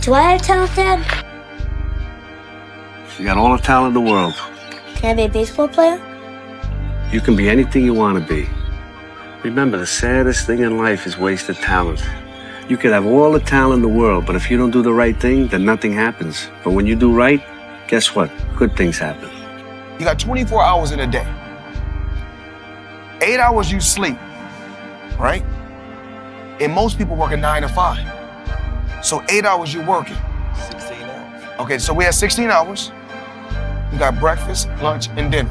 Do I have talent, Dad? You got all the talent in the world. Can I be a baseball player? You can be anything you want to be. Remember, the saddest thing in life is wasted talent. You can have all the talent in the world, but if you don't do the right thing, then nothing happens. But when you do right, guess what? Good things happen. You got 24 hours in a day. 8 hours you sleep, right? And most people work a 9 to 5. So 8 hours you're working. 16 hours. Okay, so we had 16 hours. We got breakfast, lunch, and dinner.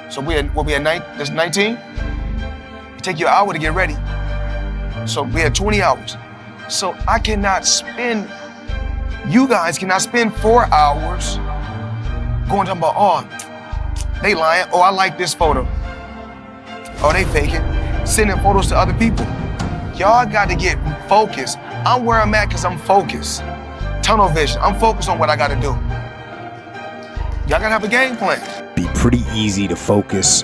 So we had 19? It take you an hour to get ready. So we had 20 hours. So I cannot spend, you guys cannot spend 4 hours going talking about, oh, they lying. Oh, I like this photo. Oh, they fake it. Sending photos to other people. Y'all got to get focused. I'm where I'm at because I'm focused. Tunnel vision. I'm focused on what I got to do. Y'all got to have a game plan. Be pretty easy to focus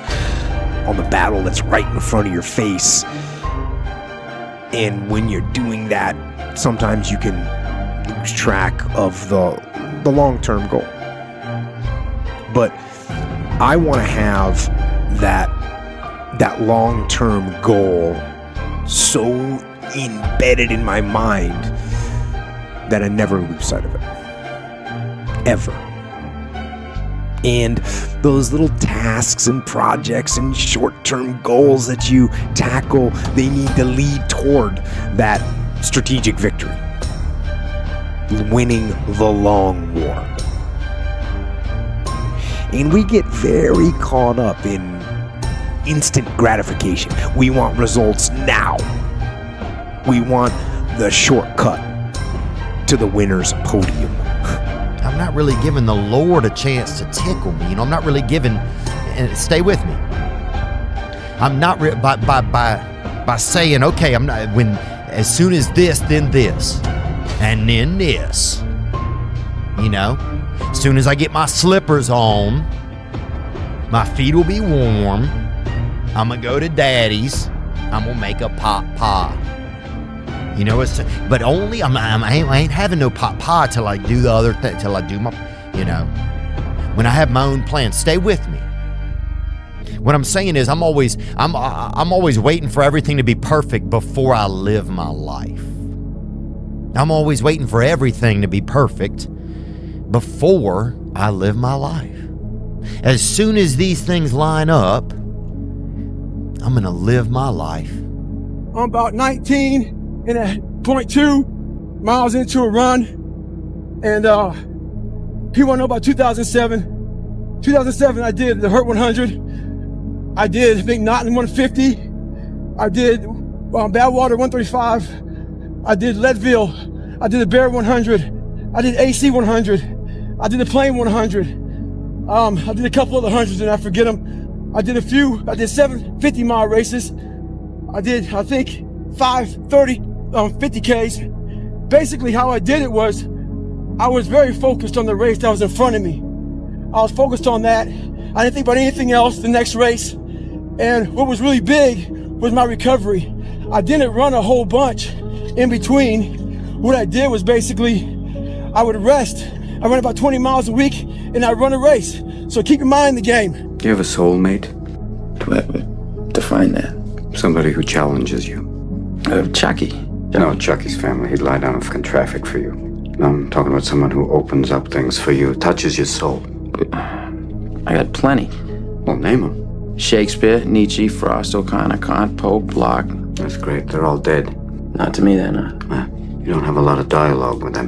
on the battle that's right in front of your face. And when you're doing that, sometimes you can lose track of the long-term goal. But I want to have that long-term goal so embedded in my mind that I never lose sight of it. Ever. And those little tasks and projects and short-term goals that you tackle, they need to lead toward that strategic victory. Winning the long war. And we get very caught up in instant gratification. We want results now. We want the shortcut to the winner's podium. I'm not really giving the Lord a chance to tickle me. I'm not really giving, and stay with me. I'm not by saying, okay, I'm not, when, as soon as this, then this, and then this, as soon as I get my slippers on, my feet will be warm. I'm gonna go to Daddy's. I'm gonna make a pot pie. But only I ain't having no pot pie till I do the other thing, till I do my, when I have my own plans. Stay with me. What I'm saying is I'm always waiting for everything to be perfect before I live my life. I'm always waiting for everything to be perfect before I live my life. As soon as these things line up, I'm gonna live my life. I'm about 19 and at 0.2 miles into a run, and people want to know about 2007. 2007, I did the Hurt 100. I did McNaughton 150. I did Badwater 135. I did Leadville. I did the Bear 100. I did AC 100. I did the Plain 100. I did a couple other hundreds and I forget them. I did a few. I did 7 50-mile races. I did, I think, 5 50Ks. Basically, how I did it was I was very focused on the race that was in front of me. I was focused on that. I didn't think about anything else the next race. And what was really big was my recovery. I didn't run a whole bunch in between. What I did was basically I would rest. I run about 20 miles a week and I run a race. So keep your mind in the game. Do you have a soulmate? Define that. Somebody who challenges you. Chucky. No, Chucky's family. He'd lie down in fucking traffic for you. I'm talking about someone who opens up things for you, touches your soul. I got plenty. Well, name them. Shakespeare, Nietzsche, Frost, O'Connor, Kant, Pope, Locke. That's great. They're all dead. Not to me, they're not. You don't have a lot of dialogue with them.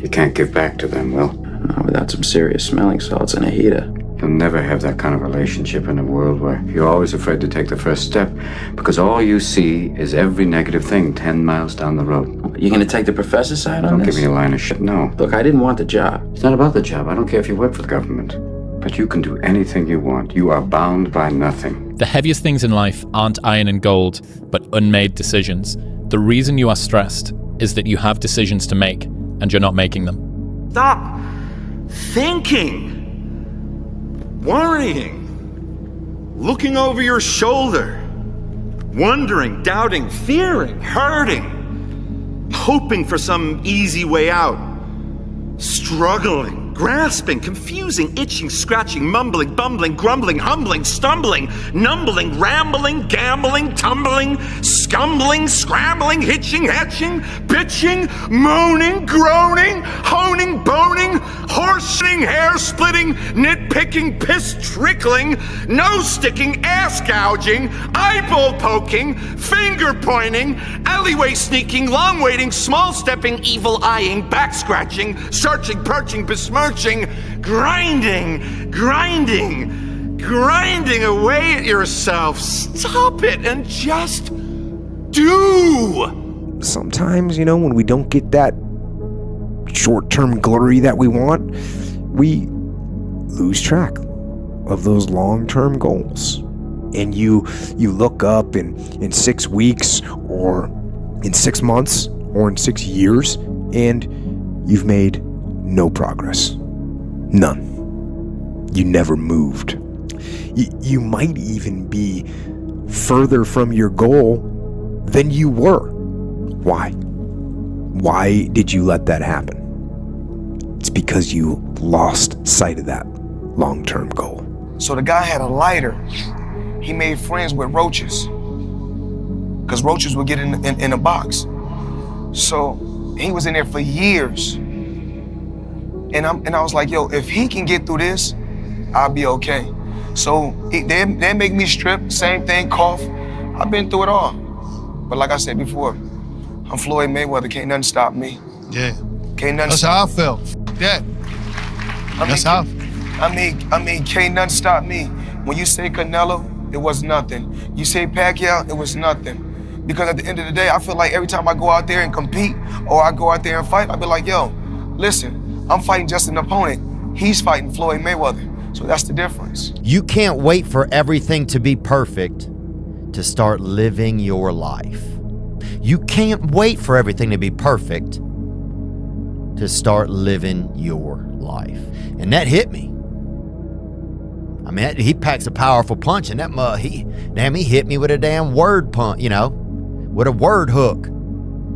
You can't give back to them, well. Not without some serious smelling salts and a heater. You'll never have that kind of relationship in a world where you're always afraid to take the first step because all you see is every negative thing 10 miles down the road. You gonna take the professor's side on Don't this? give me a line of shit, no. Look, I didn't want the job. It's not about the job. I don't care if you work for the government. But you can do anything you want. You are bound by nothing. The heaviest things in life aren't iron and gold, but unmade decisions. The reason you are stressed is that you have decisions to make and you're not making them. Stop thinking, worrying, looking over your shoulder, wondering, doubting, fearing, hurting. hoping for some easy way out. Struggling, grasping, confusing, itching, scratching, mumbling, bumbling, grumbling, humbling, stumbling, numbling, rambling, gambling, tumbling, scumbling, scrambling, hitching, hatching, bitching, moaning, groaning, honing, boning, horsing, hair splitting, nitpicking, piss trickling, nose sticking, ass gouging, eyeball poking, finger pointing, alleyway sneaking, long waiting, small stepping, evil eyeing, back scratching, searching, perching, besmirching, grinding away at yourself. Stop it and just do. Sometimes, when we don't get that short-term glory that we want, we lose track of those long-term goals. And you look up in 6 weeks or in 6 months or in 6 years, and you've made no progress. None. You never moved. You might even be further from your goal than you were. Why? Why did you let that happen? It's because you lost sight of that long-term goal. So the guy had a lighter. He made friends with roaches, because roaches would get in a box. So he was in there for years. And I was like, yo, if he can get through this, I'll be okay. So they make me strip, same thing, cough. I've been through it all. But like I said before, I'm Floyd Mayweather, can't nothing stop me. Yeah. Can't nothing That's how I felt. Yeah. That's how. I mean, can't nothing stop me. When you say Canelo, it was nothing. You say Pacquiao, it was nothing. Because at the end of the day, I feel like every time I go out there and compete, or I go out there and fight, I be like, yo, listen, I'm fighting just an opponent. He's fighting Floyd Mayweather. So that's the difference. You can't wait for everything to be perfect to start living your life. You can't wait for everything to be perfect to start living your life. And that hit me. I mean, he packs a powerful punch, and he hit me with a damn word punch, with a word hook.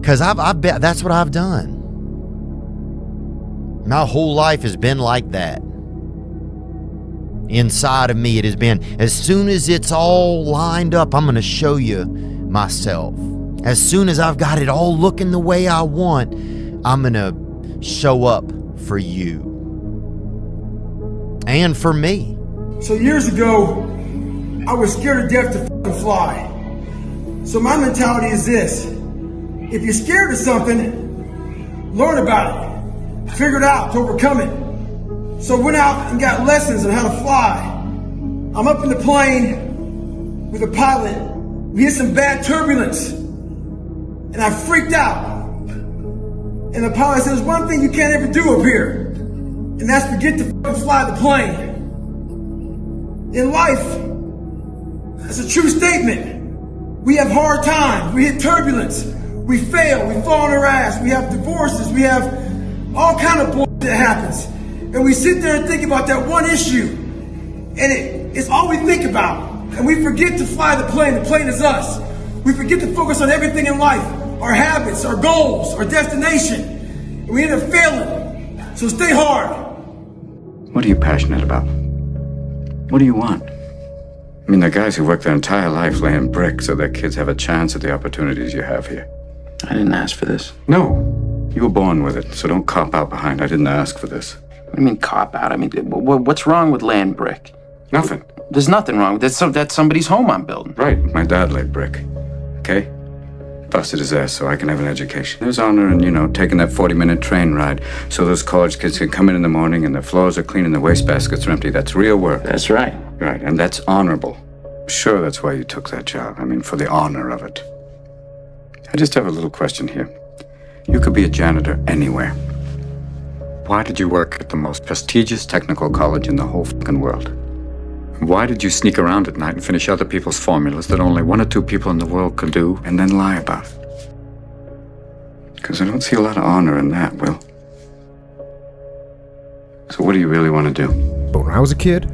Because I bet that's what I've done. My whole life has been like that. Inside of me, it has been, as soon as it's all lined up, I'm going to show you myself. As soon as I've got it all looking the way I want, I'm going to show up for you. And for me. So years ago, I was scared to death to fucking fly. So my mentality is this: if you're scared of something, learn about it. Figure it out to overcome it. So I went out and got lessons on how to fly. I'm up in the plane with a pilot. We hit some bad turbulence, and I freaked out. And the pilot says, one thing you can't ever do up here, and that's forget to fucking fly the plane. In life, that's a true statement. We have hard times, we hit turbulence, we fail, we fall on our ass, we have divorces, we have all kind of bullshit that happens. And we sit there and think about that one issue, and it's all we think about. And we forget to fly the plane is us. We forget to focus on everything in life, our habits, our goals, our destination. And we end up failing. So stay hard. What are you passionate about? What do you want? I mean, the guys who work their entire life laying brick so their kids have a chance at the opportunities you have here. I didn't ask for this. No, you were born with it, so don't cop out behind. I didn't ask for this. What do you mean cop out? I mean, what's wrong with laying brick? Nothing. There's nothing wrong. That's somebody's home I'm building. Right, my dad laid brick. Okay? Busted his ass so I can have an education. There's honor in, taking that 40-minute train ride so those college kids can come in the morning and their floors are clean and the wastebaskets are empty. That's real work. That's right. Right, and that's honorable. Sure, that's why you took that job. I mean, for the honor of it. I just have a little question here. You could be a janitor anywhere. Why did you work at the most prestigious technical college in the whole fucking world? Why did you sneak around at night and finish other people's formulas that only 1 or 2 people in the world could do and then lie about it? Because I don't see a lot of honor in that, Will. So what do you really want to do? But when I was a kid,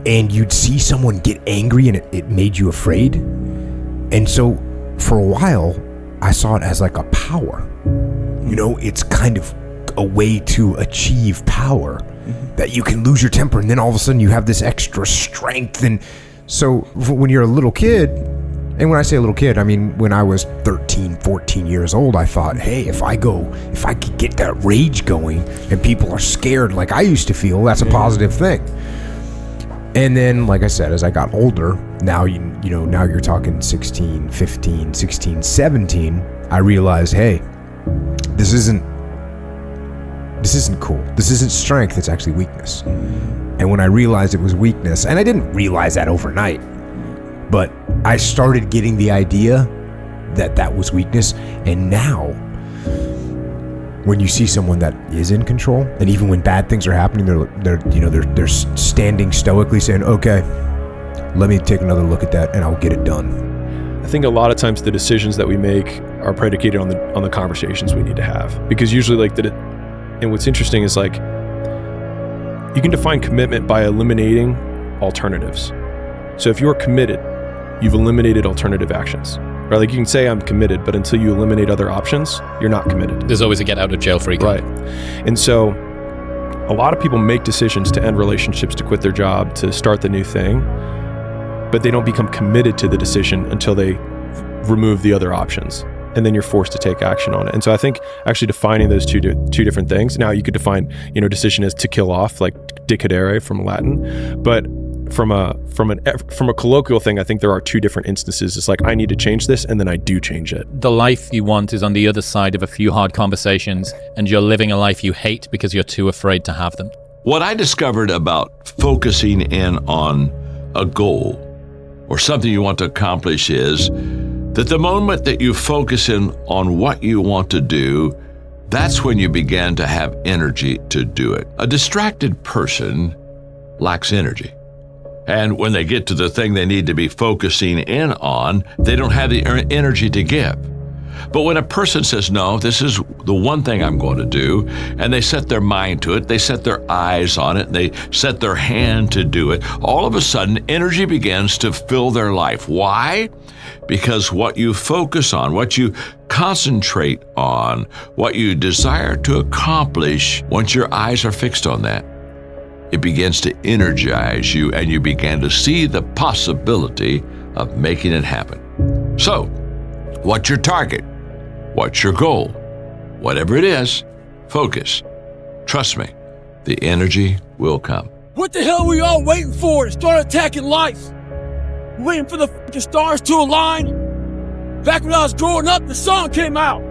and you'd see someone get angry and it made you afraid. And so for a while, I saw it as like a power. You know, it's kind of a way to achieve power, that you can lose your temper and then all of a sudden you have this extra strength. And so when you're a little kid, and when I say a little kid, I mean when I was 13, 14 years old, I thought, hey, if I could get that rage going and people are scared like I used to feel, that's a positive thing. And then, like I said, as I got older, now now you're talking 16, 15, 16, 17, I realized, hey, this isn't cool. This isn't strength, it's actually weakness. And when I realized it was weakness, and I didn't realize that overnight, but I started getting the idea that was weakness. And now, when you see someone that is in control, and even when bad things are happening, they're standing stoically saying, okay, let me take another look at that and I'll get it done. I think a lot of times the decisions that we make are predicated on the conversations we need to have, because usually and what's interesting is like, you can define commitment by eliminating alternatives. So if you're committed, you've eliminated alternative actions. Right? Like you can say I'm committed, but until you eliminate other options, you're not committed. There's always a get out of jail free card. Right. And so a lot of people make decisions to end relationships, to quit their job, to start the new thing, but they don't become committed to the decision until they remove the other options. And then you're forced to take action on it. And so I think actually defining those two different things. Now you could define, decision as to kill off, like decidere from Latin, but from a colloquial thing, I think there are two different instances. It's like, I need to change this, and then I do change it. The life you want is on the other side of a few hard conversations, and you're living a life you hate because you're too afraid to have them. What I discovered about focusing in on a goal or something you want to accomplish is that the moment that you focus in on what you want to do, that's when you begin to have energy to do it. A distracted person lacks energy. And when they get to the thing they need to be focusing in on, they don't have the energy to give. But when a person says, no, this is the one thing I'm going to do, and they set their mind to it, they set their eyes on it, and they set their hand to do it, all of a sudden energy begins to fill their life. Why? Because what you focus on, what you concentrate on, what you desire to accomplish, once your eyes are fixed on that, it begins to energize you, and you begin to see the possibility of making it happen. So, what's your target? What's your goal? Whatever it is, focus. Trust me, the energy will come. What the hell are we all waiting for to start attacking life? Waiting for the fucking stars to align? Back when I was growing up, the song came out.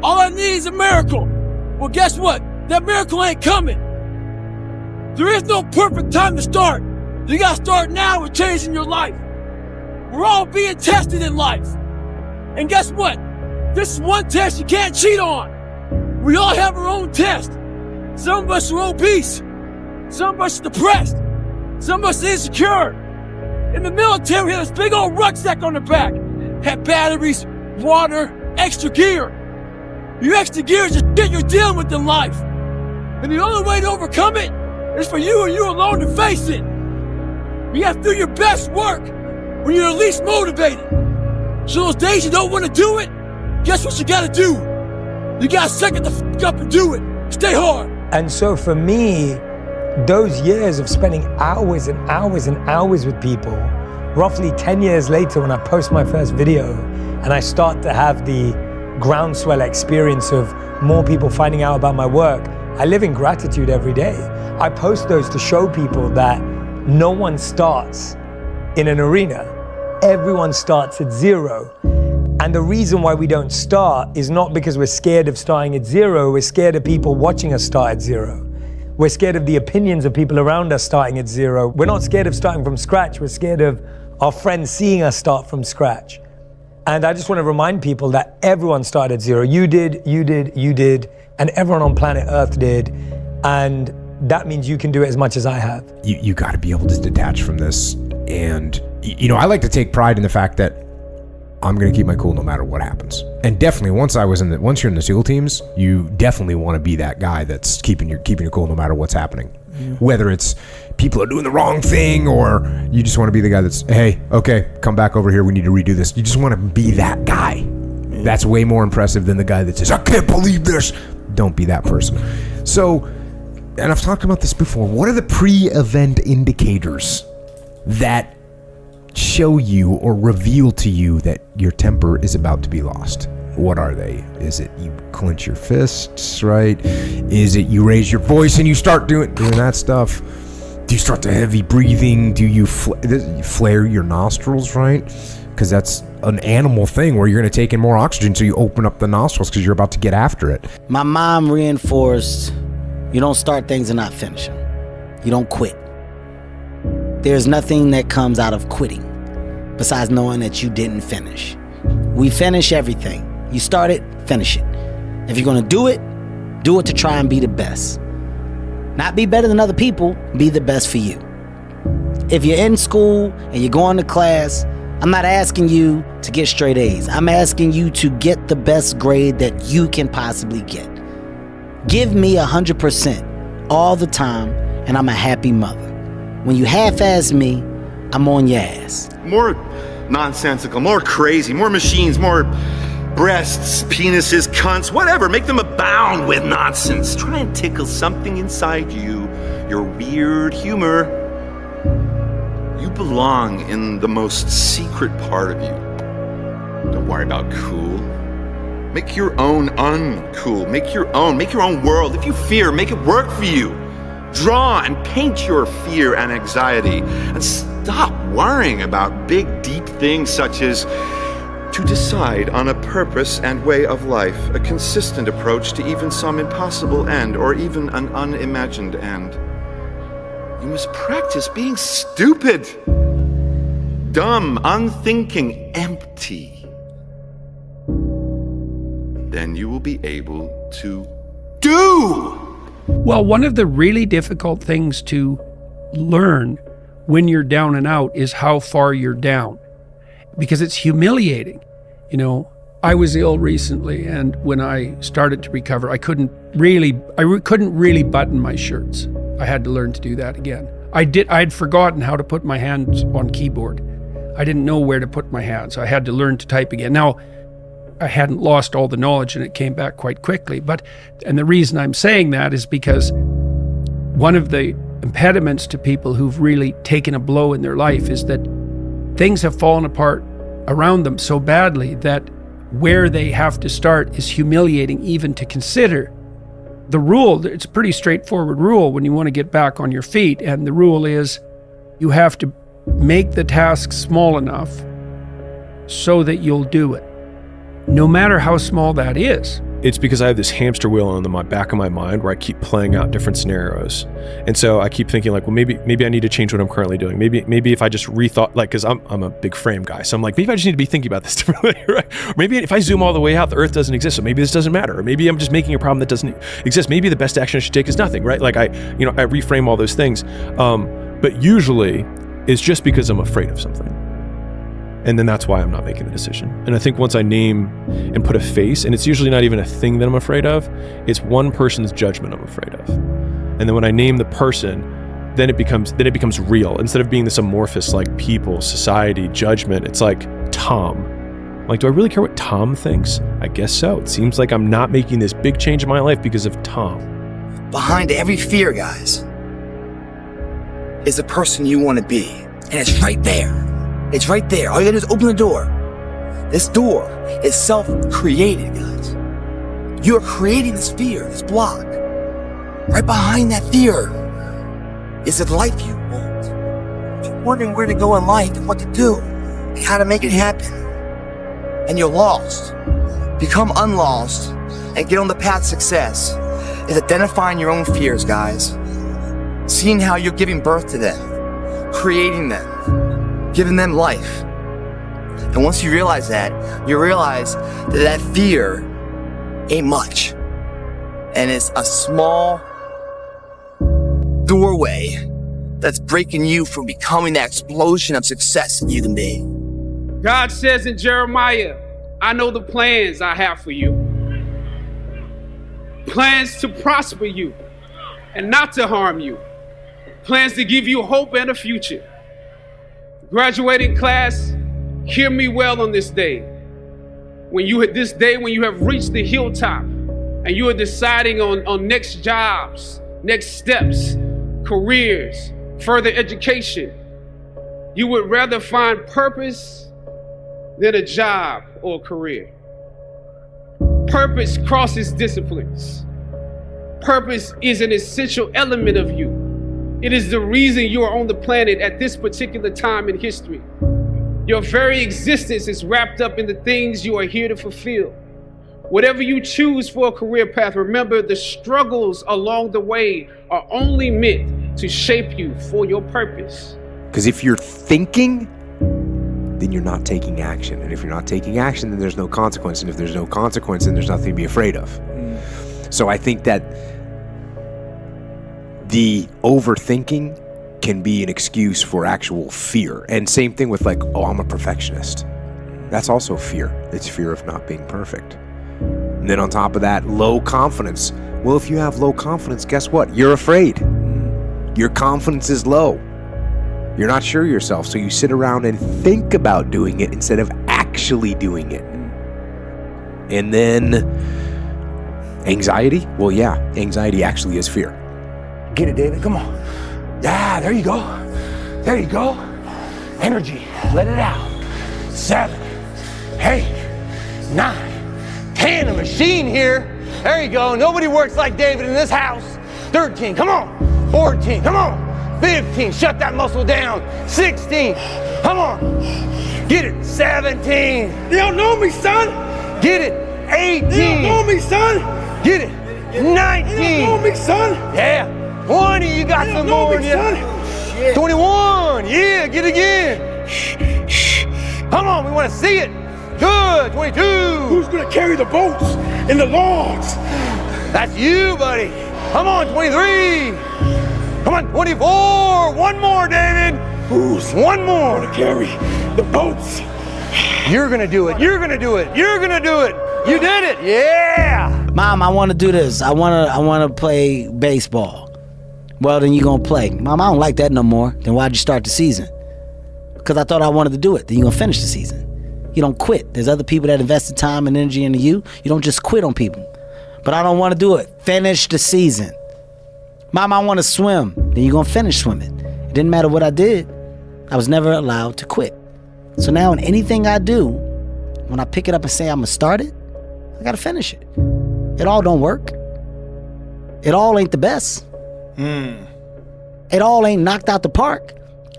All I need is a miracle. Well, guess what? That miracle ain't coming. There is no perfect time to start. You gotta start now with changing your life. We're all being tested in life. And guess what? This is one test you can't cheat on. We all have our own test. Some of us are obese. Some of us are depressed. Some of us are insecure. In the military, we had this big old rucksack on the back. Had batteries, water, extra gear. Your extra gear is the shit you're dealing with in life. And the only way to overcome it is for you and you alone to face it. You have to do your best work when you're least motivated. So those days you don't want to do it, guess what you gotta do? You gotta suck it the fuck up and do it. Stay hard. And so for me, those years of spending hours and hours and hours with people, roughly 10 years later when I post my first video and I start to have the groundswell experience of more people finding out about my work, I live in gratitude every day. I post those to show people that no one starts in an arena. Everyone starts at zero. And the reason why we don't start is not because we're scared of starting at zero. We're scared of people watching us start at zero. We're scared of the opinions of people around us starting at zero. We're not scared of starting from scratch. We're scared of our friends seeing us start from scratch. And I just want to remind people that everyone started at zero. You did, and everyone on planet Earth did. And that means you can do it as much as I have. You got to be able to detach from this. And, I like to take pride in the fact that I'm going to keep my cool no matter what happens. And definitely once you're in the SEAL teams, you definitely want to be that guy that's keeping your cool no matter what's happening. Yeah. Whether it's people are doing the wrong thing or you just want to be the guy that's, hey, okay, come back over here. We need to redo this. You just want to be that guy. That's way more impressive than the guy that says, I can't believe this. Don't be that person. So, and I've talked about this before, what are the pre-event indicators that show you or reveal to you that your temper is about to be lost? What are they? Is it you clench your fists, right? Is it you raise your voice and you start doing that stuff? Do you start the heavy breathing? Do you flare your nostrils, right? Because that's an animal thing where you're going to take in more oxygen, so you open up the nostrils because you're about to get after it. My mom reinforced, you don't start things and not finish them. You don't quit. There's nothing that comes out of quitting besides knowing that you didn't finish. We finish everything. You start it, finish it. If you're going to do it to try and be the best. Not be better than other people, be the best for you. If you're in school and you're going to class, I'm not asking you to get straight A's. I'm asking you to get the best grade that you can possibly get. Give me 100% all the time, and I'm a happy mother. When you half-ass me, I'm on your ass. More nonsensical, more crazy, more machines, more breasts, penises, cunts, whatever. Make them abound with nonsense. Try and tickle something inside you, your weird humor. You belong in the most secret part of you. Don't worry about cool. Make your own uncool. Make your own world. If you fear, make it work for you. Draw and paint your fear and anxiety, and stop worrying about big, deep things such as to decide on a purpose and way of life, a consistent approach to even some impossible end or even an unimagined end. You must practice being stupid, dumb, unthinking, empty. Then you will be able to do. Well, one of the really difficult things to learn when you're down and out is how far you're down, because it's humiliating. You know, I was ill recently, and when I started to recover, I couldn't really button my shirts. I had to learn to do that again. I'd forgotten how to put my hands on keyboard. I didn't know where to put my hands. I had to learn to type again. Now, I hadn't lost all the knowledge, and it came back quite quickly. And the reason I'm saying that is because one of the impediments to people who've really taken a blow in their life is that things have fallen apart around them so badly that where they have to start is humiliating even to consider. The rule, it's a pretty straightforward rule when you want to get back on your feet, and the rule is you have to make the task small enough so that you'll do it, no matter how small that is. It's because I have this hamster wheel on the back of my mind where I keep playing out different scenarios. And so I keep thinking like, well, maybe I need to change what I'm currently doing. Maybe if I just rethought, like, cause I'm a big frame guy. So I'm like, maybe I just need to be thinking about this differently, right? Or maybe if I zoom all the way out, the earth doesn't exist. So maybe this doesn't matter. Or maybe I'm just making a problem that doesn't exist. Maybe the best action I should take is nothing, right? Like I reframe all those things. But usually it's just because I'm afraid of something. And then that's why I'm not making the decision. And I think once I name and put a face, and it's usually not even a thing that I'm afraid of, it's one person's judgment I'm afraid of. And then when I name the person, then it becomes real. Instead of being this amorphous like people, society, judgment, it's like Tom. Like, do I really care what Tom thinks? I guess so. It seems like I'm not making this big change in my life because of Tom. Behind every fear, guys, is the person you want to be. And it's right there. It's right there. All you gotta do is open the door. This door is self-created, guys. You are creating this fear, this block. Right behind that fear is the life you want. If you're wondering where to go in life and what to do and how to make it happen, and you're lost, become unlost and get on the path to success is identifying your own fears, guys. Seeing how you're giving birth to them, creating them, giving them life. And once you realize that, you realize that fear ain't much. And it's a small doorway that's breaking you from becoming that explosion of success that you can be. God says in Jeremiah, I know the plans I have for you. Plans to prosper you and not to harm you. Plans to give you hope and a future. Graduating class, hear me well on this day. when you have reached the hilltop and you are deciding on next jobs, next steps, careers, further education, you would rather find purpose than a job or a career. Purpose crosses disciplines. Purpose is an essential element of you. It is the reason you are on the planet at this particular time in history. Your very existence is wrapped up in the things you are here to fulfill. Whatever you choose for a career path, remember the struggles along the way are only meant to shape you for your purpose. Because if you're thinking, then you're not taking action. And if you're not taking action, then there's no consequence. And if there's no consequence, then there's nothing to be afraid of. So I think that the overthinking can be an excuse for actual fear. And same thing with like, oh, I'm a perfectionist. That's also fear. It's fear of not being perfect. And then on top of that, low confidence. Well, if you have low confidence, guess what? You're afraid. Your confidence is low. You're not sure of yourself, so you sit around and think about doing it instead of actually doing it. And then anxiety? Well, yeah, anxiety actually is fear. Get it, David, come on. Yeah, there you go. There you go. Energy, let it out. 7, 8, 9, 10, a machine here. There you go, nobody works like David in this house. 13, come on. 14, come on. 15, shut that muscle down. 16, come on. Get it. 17. You don't know me, son. Get it. 18. You don't know me, son. Get it. 19. You don't know me, son. Yeah. 20, you got some more in you. 21, yeah, get it again. Come on, we want to see it. Good, 22. Who's gonna carry the boats and the logs? That's you, buddy. Come on, 23. Come on, 24. One more, David. Who's one more to carry the boats? You're gonna do it. You're gonna do it. You're gonna do it. You did it. Yeah. Mom, I want to do this. I want to play baseball. Well, then you're gonna play. Mom, I don't like that no more. Then why'd you start the season? Because I thought I wanted to do it. Then you're gonna finish the season. You don't quit. There's other people that invested time and energy into you. You don't just quit on people. But I don't want to do it. Finish the season. Mom, I want to swim. Then you're going to finish swimming. It didn't matter what I did. I was never allowed to quit. So now in anything I do, when I pick it up and say I'm going to start it, I got to finish it. It all don't work. It all ain't the best. It all ain't knocked out the park.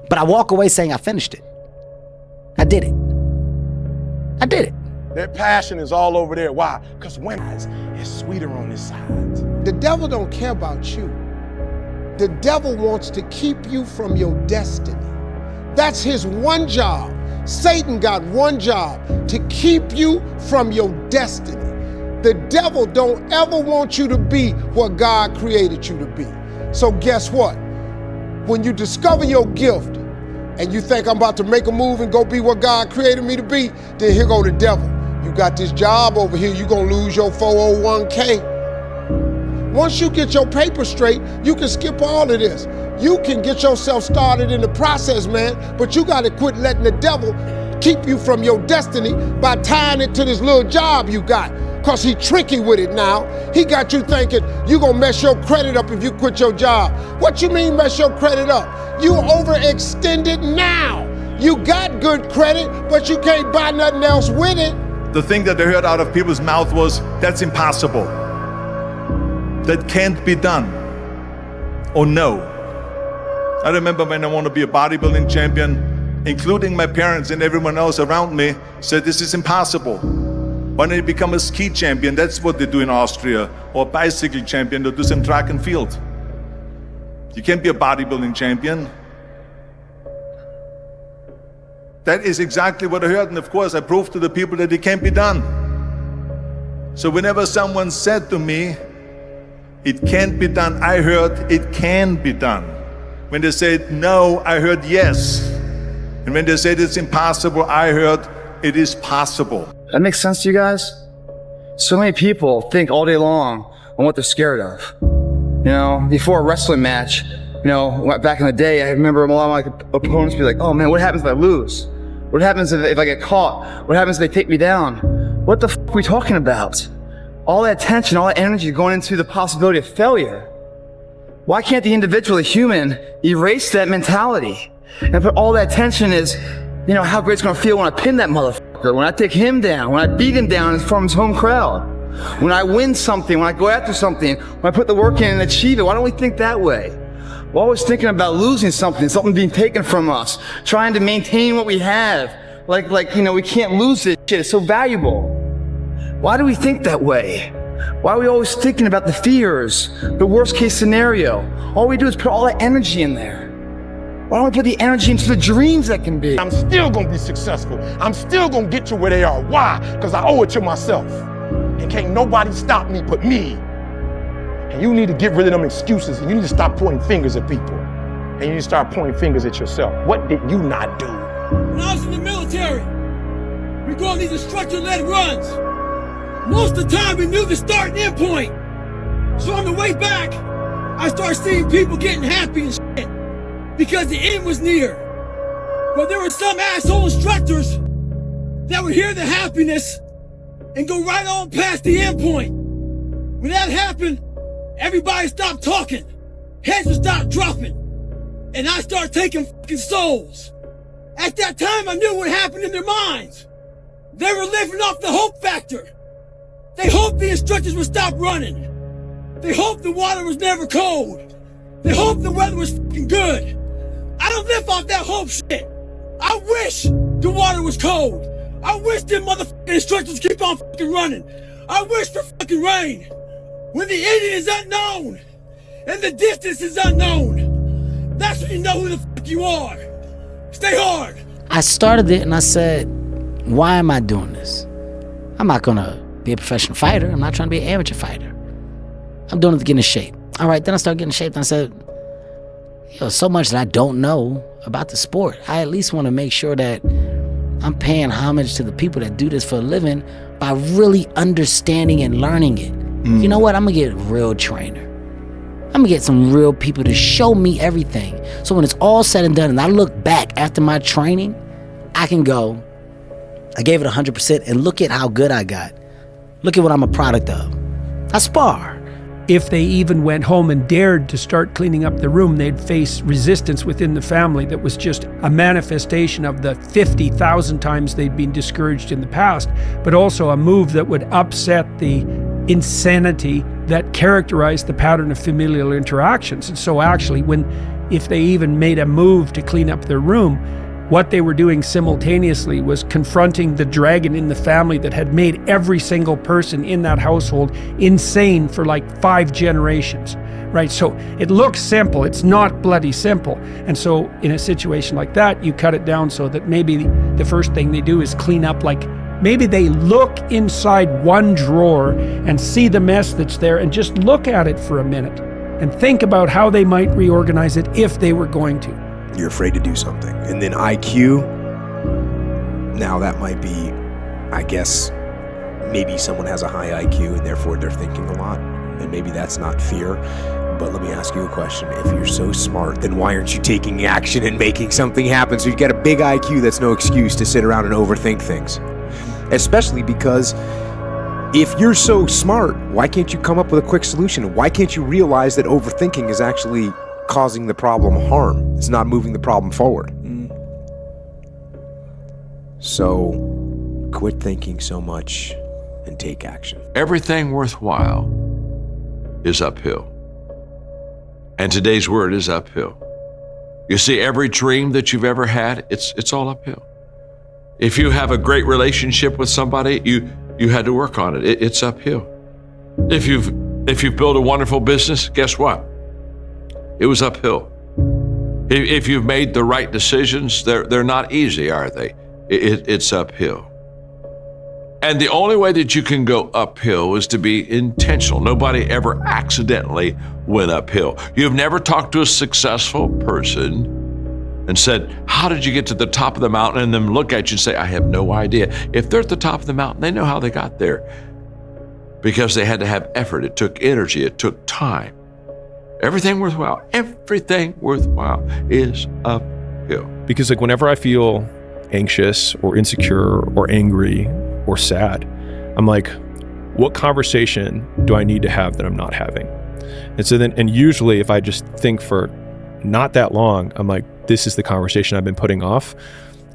But I walk away saying I finished it. I did it. I did it. That passion is all over there. Why? Because winning is sweeter on this side. The devil don't care about you. The devil wants to keep you from your destiny. That's his one job. Satan got one job, to keep you from your destiny. The devil don't ever want you to be what God created you to be. So guess what? When you discover your gift and you think I'm about to make a move and go be what God created me to be, then here go the devil. You got this job over here, you're gonna lose your 401k. Once you get your paper straight, you can skip all of this. You can get yourself started in the process, man, but you gotta quit letting the devil keep you from your destiny by tying it to this little job you got. Cause he tricky with it now. He got you thinking you gonna mess your credit up if you quit your job. What you mean mess your credit up? You overextended now. You got good credit, but you can't buy nothing else with it. The thing that I heard out of people's mouth was, that's impossible. That can't be done. Or no. I remember when I wanted to be a bodybuilding champion, including my parents and everyone else around me, said this is impossible. Why don't you become a ski champion? That's what they do in Austria. Or a bicycle champion, they do some track and field. You can't be a bodybuilding champion. That is exactly what I heard, and of course I proved to the people that it can't be done. So whenever someone said to me, it can't be done, I heard it can be done. When they said no, I heard yes. And when they said it's impossible, I heard it is possible. That makes sense to you guys? So many people think all day long on what they're scared of. You know, before a wrestling match, you know, back in the day, I remember a lot of my opponents be like, oh man, what happens if I lose? What happens if I get caught? What happens if they take me down? What the f are we talking about? All that tension, all that energy going into the possibility of failure. Why can't the individual, the human, erase that mentality and put all that tension is, you know, how great it's gonna feel when I pin that motherfucker, when I take him down, when I beat him down in front of his home crowd, when I win something, when I go after something, when I put the work in and achieve it. Why don't we think that way? We're always thinking about losing something, something being taken from us, trying to maintain what we have. Like, you know, we can't lose this shit, it's so valuable. Why do we think that way? Why are we always thinking about the fears, the worst case scenario? All we do is put all that energy in there. Why don't we put the energy into the dreams that can be? I'm still gonna be successful. I'm still gonna get to where they are. Why? Because I owe it to myself. And can't nobody stop me but me. And you need to get rid of them excuses, and you need to stop pointing fingers at people. And you need to start pointing fingers at yourself. What did you not do? When I was in the military, we go on these instructor-led runs. Most of the time, we knew the start and end point. So on the way back, I started seeing people getting happy and shit because the end was near. But there were some asshole instructors that would hear the happiness and go right on past the end point. When that happened, everybody stopped talking. Heads would stop dropping. And I started taking fucking souls. At that time, I knew what happened in their minds. They were living off the hope factor. They hoped the instructors would stop running. They hoped the water was never cold. They hoped the weather was fucking good. I don't live off that hope shit. I wish the water was cold. I wish them motherfucking instructors keep on fucking running. I wish for fucking rain. When the ending is unknown and the distance is unknown, that's when you know who the fuck you are. Stay hard. I started it and I said, why am I doing this? I'm not gonna be a professional fighter. I'm not trying to be an amateur fighter. I'm doing it to get in shape. All right, then I started getting in shape and I said, so much that I don't know about the sport. I at least want to make sure that I'm paying homage to the people that do this for a living by really understanding and learning it. You know what? I'm gonna get a real trainer. I'm gonna get some real people to show me everything. So when it's all said and done and I look back after my training, I can go, I gave it 100% and look at how good I got. Look at what I'm a product of. I spar. If they even went home and dared to start cleaning up the room, they'd face resistance within the family that was just a manifestation of the 50,000 times they'd been discouraged in the past, but also a move that would upset the insanity that characterized the pattern of familial interactions. And so actually, if they even made a move to clean up their room, what they were doing simultaneously was confronting the dragon in the family that had made every single person in that household insane for like 5 generations, right? So it looks simple, it's not bloody simple. And so in a situation like that, you cut it down so that maybe the first thing they do is clean up, like maybe they look inside one drawer and see the mess that's there and just look at it for a minute and think about how they might reorganize it if they were going to. You're afraid to do something. And then IQ, now that might be, I guess, maybe someone has a high IQ and therefore they're thinking a lot. And maybe that's not fear. But let me ask you a question. If you're so smart, then why aren't you taking action and making something happen? So you get a big IQ, that's no excuse to sit around and overthink things. Especially because if you're so smart, why can't you come up with a quick solution? Why can't you realize that overthinking is actually causing the problem harm? It's not moving the problem forward. So quit thinking so much and take action. Everything worthwhile is uphill. And today's word is uphill. You see, every dream that you've ever had, it's all uphill. If you have a great relationship with somebody, you had to work on it. It's uphill. If you've built a wonderful business, guess what? It was uphill. If you've made the right decisions, they're not easy, are they? It's uphill. And the only way that you can go uphill is to be intentional. Nobody ever accidentally went uphill. You've never talked to a successful person and said, how did you get to the top of the mountain? And then look at you and say, I have no idea. If they're at the top of the mountain, they know how they got there because they had to have effort. It took energy. It took time. Everything worthwhile is uphill. Because like whenever I feel anxious or insecure or angry or sad, I'm like, what conversation do I need to have that I'm not having? And so then, and usually if I just think for not that long, I'm like, this is the conversation I've been putting off.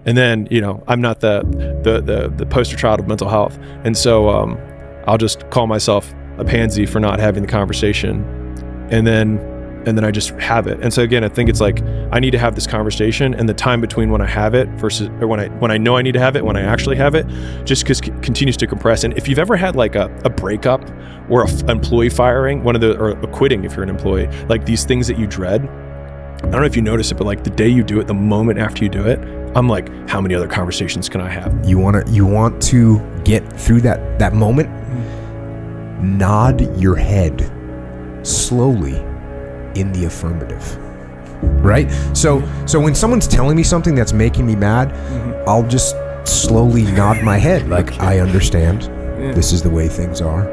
And then, you know, I'm not the poster child of mental health. And so I'll just call myself a pansy for not having the conversation. And then I just have it. And so again, I think it's like, I need to have this conversation, and the time between when I have it versus, or when I know I need to have it, when I actually have it, just continues to compress. And if you've ever had like a breakup or an employee firing, or a quitting if you're an employee, like these things that you dread, I don't know if you notice it, but like the day you do it, the moment after you do it, I'm like, how many other conversations can I have? You want to get through that moment, nod your head slowly in the affirmative, right? So when someone's telling me something that's making me mad, I'll just slowly nod my head like, I understand. This is the way things are.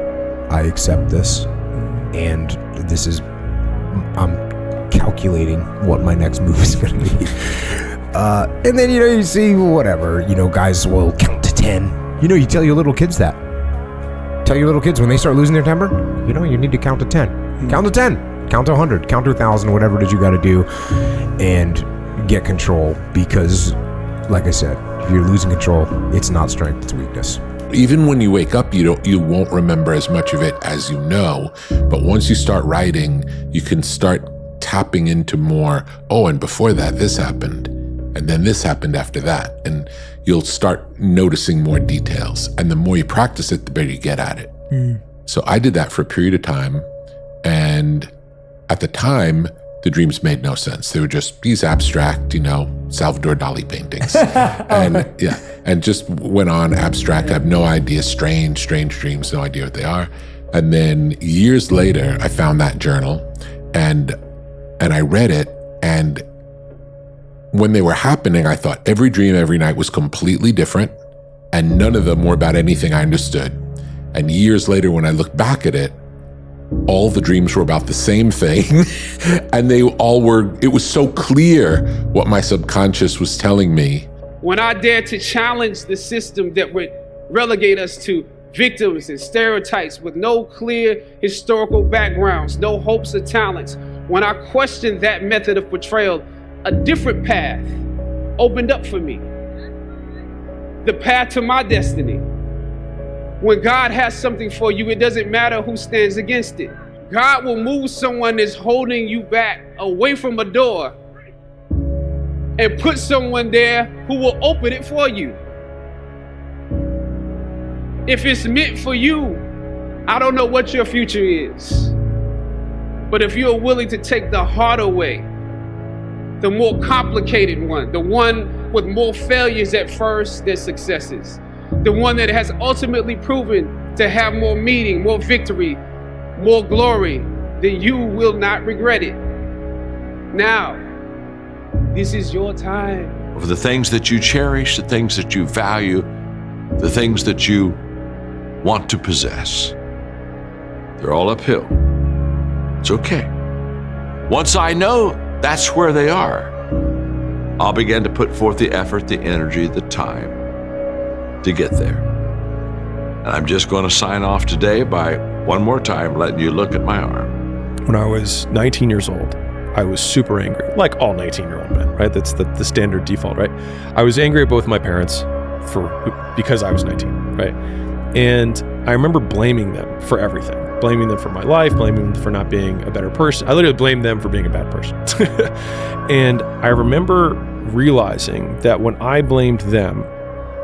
I accept this. And this is, I'm calculating what my next move is going to be. And then, you see whatever, guys will count to 10. You tell your little kids that. Tell your little kids when they start losing their temper, you need to count to 10. Count to 10. Count to 100. Count to 1,000, whatever it is you got to do, and get control. Because, like I said, if you're losing control, it's not strength, it's weakness. Even when you wake up, you won't remember as much of it as you know. But once you start writing, you can start tapping into more. Oh, and before that, this happened. And then this happened after that. And you'll start noticing more details. And the more you practice it, the better you get at it. So I did that for a period of time. And at the time, the dreams made no sense. They were just these abstract, Salvador Dali paintings. And just went on abstract. I have no idea, strange dreams, no idea what they are. And then years later, I found that journal and I read it, and when they were happening, I thought every dream every night was completely different, and none of them were about anything I understood. And years later, when I looked back at it, all the dreams were about the same thing. And it was so clear what my subconscious was telling me. When I dared to challenge the system that would relegate us to victims and stereotypes with no clear historical backgrounds, no hopes or talents, when I questioned that method of portrayal, a different path opened up for me. The path to my destiny. When God has something for you, it doesn't matter who stands against it. God will move someone that's holding you back away from a door and put someone there who will open it for you. If it's meant for you, I don't know what your future is. But if you're willing to take the harder way, the more complicated one, the one with more failures at first than successes, the one that has ultimately proven to have more meaning, more victory, more glory, then you will not regret it. Now, this is your time. Of the things that you cherish, the things that you value, the things that you want to possess, they're all uphill. It's okay. Once I know that's where they are, I'll begin to put forth the effort, the energy, the time to get there. And I'm just going to sign off today by one more time letting you look at my arm. When I was 19 years old, I was super angry, like all 19-year-old men, right? That's the standard default, right? I was angry at both my parents because I was 19, right? And I remember blaming them for everything. Blaming them for my life, blaming them for not being a better person. I literally blamed them for being a bad person. And I remember realizing that when I blamed them,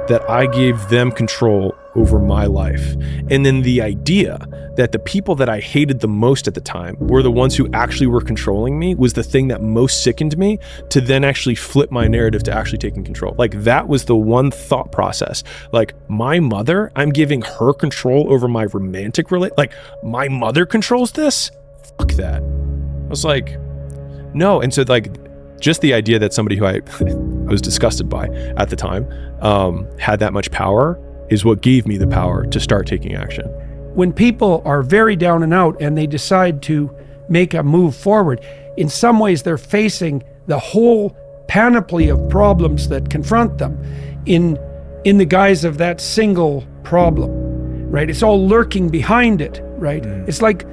that I gave them control over my life. And then the idea that the people that I hated the most at the time were the ones who actually were controlling me was the thing that most sickened me, to then actually flip my narrative to actually taking control. Like, that was the one thought process. Like, my mother, I'm giving her control over my romantic relationship. Like, my mother controls this? Fuck that. I was like, no. And so, like, just the idea that somebody who I was disgusted by at the time had that much power is what gave me the power to start taking action. When people are very down and out and they decide to make a move forward, in some ways they're facing the whole panoply of problems that confront them in the guise of that single problem. right? It's all lurking behind it, right? It's like,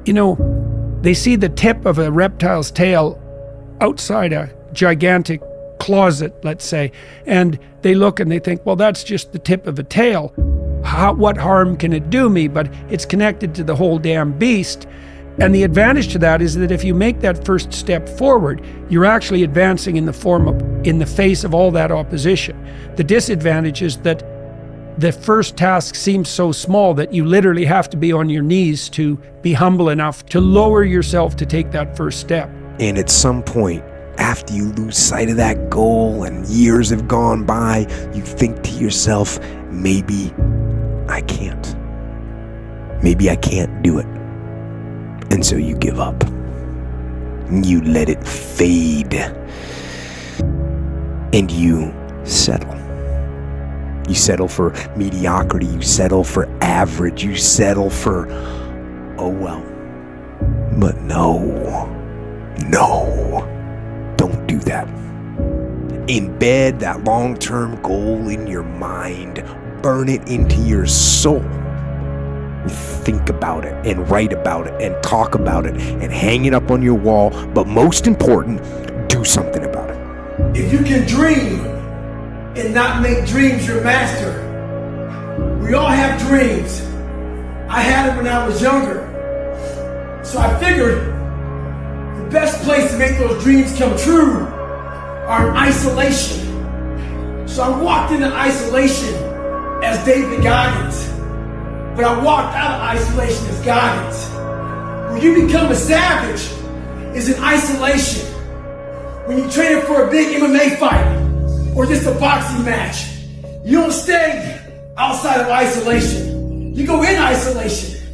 you know, they see the tip of a reptile's tail outside a gigantic closet, let's say, and they look and they think, well, that's just the tip of a tail. What harm can it do me? But it's connected to the whole damn beast. And the advantage to that is that if you make that first step forward, you're actually advancing in the face of all that opposition. The disadvantage is that the first task seems so small that you literally have to be on your knees to be humble enough to lower yourself to take that first step. And at some point, after you lose sight of that goal and years have gone by, you think to yourself, maybe I can't. Maybe I can't do it. And so you give up. You let it fade. And you settle. You settle for mediocrity. You settle for average. You settle for, oh well. But no, don't do that. Embed that long-term goal in your mind. Burn it into your soul. Think about it and write about it and talk about it and hang it up on your wall. But most important, do something about it. If you can dream and not make dreams your master, we all have dreams. I had them when I was younger. So I figured the best place to make those dreams come true are in isolation. So I walked into isolation as David Goggins. But I walked out of isolation as Goggins. When you become a savage is in isolation. When you're training for a big MMA fight or just a boxing match, you don't stay outside of isolation. You go in isolation.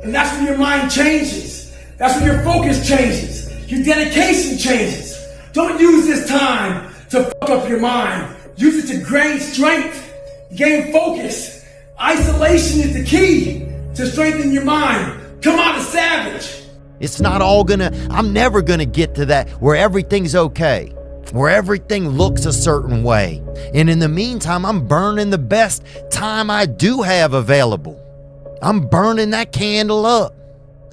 And that's when your mind changes. That's when your focus changes. Your dedication changes. Don't use this time to fuck up your mind. Use it to gain strength, gain focus. Isolation is the key to strengthen your mind. Come out a savage. It's not all I'm never gonna get to that where everything's okay, where everything looks a certain way. And in the meantime, I'm burning the best time I do have available. I'm burning that candle up.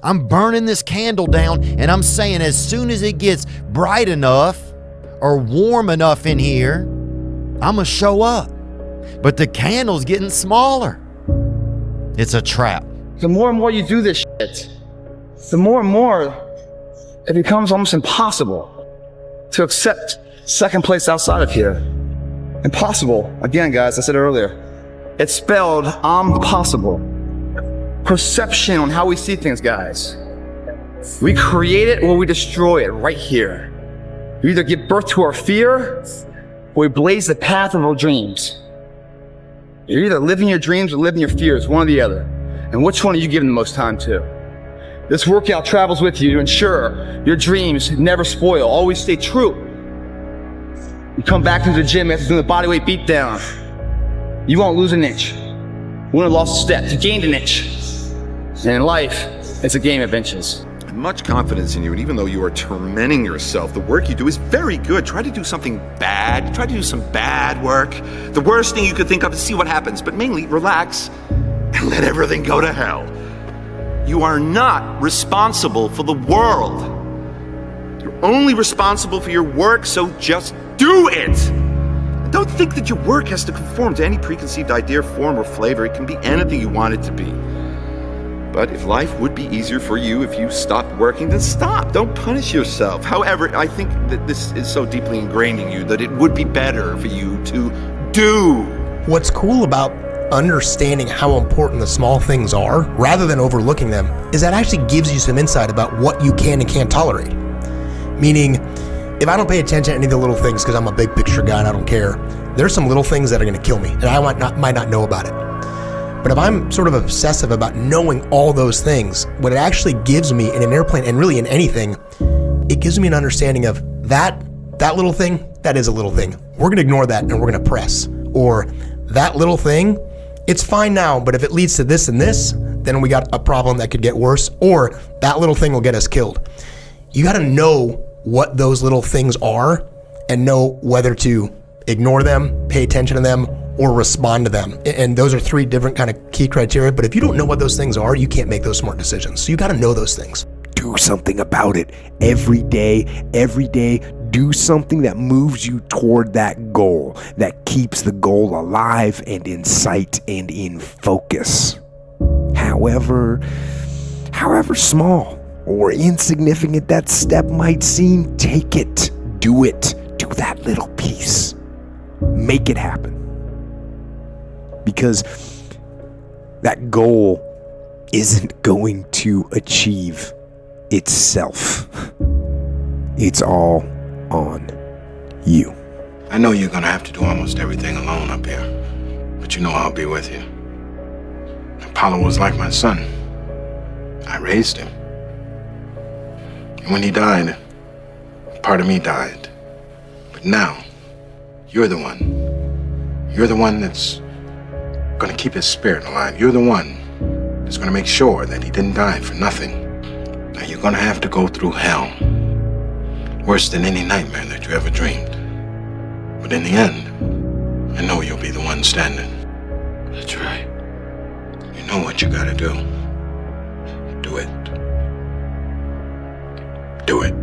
I'm burning this candle down, and I'm saying as soon as it gets bright enough or warm enough in here, I'm gonna show up. But the candle's getting smaller. It's a trap. The more and more you do this shit, the more and more it becomes almost impossible to accept second place outside of here. Impossible. Again, guys, I said earlier, it's spelled impossible. Perception on how we see things, guys. We create it or we destroy it right here. We either give birth to our fear or we blaze the path of our dreams. You're either living your dreams or living your fears, one or the other. And which one are you giving the most time to? This workout travels with you to ensure your dreams never spoil, always stay true. You come back to the gym after doing the bodyweight beatdown. You won't lose an inch. You won't have lost a step. You gained an inch. And in life, it's a game of inches. Much confidence in you, and even though you are tormenting yourself, the work you do is very good. Try to do something bad. Try to do some bad work. The worst thing you could think of is see what happens, but mainly relax and let everything go to hell. You are not responsible for the world. You're only responsible for your work, so just do it. And don't think that your work has to conform to any preconceived idea, form, or flavor. It can be anything you want it to be. But if life would be easier for you if you stopped working, then stop. Don't punish yourself. However, I think that this is so deeply ingrained in you that it would be better for you to do. What's cool about understanding how important the small things are, rather than overlooking them, is that actually gives you some insight about what you can and can't tolerate. Meaning, if I don't pay attention to any of the little things because I'm a big picture guy and I don't care, there's some little things that are going to kill me, and I might not know about it. But if I'm sort of obsessive about knowing all those things, what it actually gives me in an airplane and really in anything, it gives me an understanding of that little thing, that is a little thing. We're gonna ignore that and we're gonna press. Or that little thing, it's fine now, but if it leads to this and this, then we got a problem that could get worse, or that little thing will get us killed. You gotta know what those little things are and know whether to ignore them, pay attention to them, or respond to them. And those are three different kind of key criteria. But if you don't know what those things are, you can't make those smart decisions. So you got to know those things. Do something about it every day. Do something that moves you toward that goal, that keeps the goal alive and in sight and in focus. However small or insignificant that step might seem, take it, do it, do that little piece, make it happen. Because that goal isn't going to achieve itself. It's all on you. I know you're gonna have to do almost everything alone up here, but you know I'll be with you. Apollo was like my son. I raised him. And when he died, part of me died. But now, you're the one. You're the one that's gonna keep his spirit alive. You're the one that's gonna make sure that he didn't die for nothing. Now you're gonna have to go through hell. Worse than any nightmare that you ever dreamed. But in the end, I know you'll be the one standing. That's right. You know what you gotta do. Do it. Do it.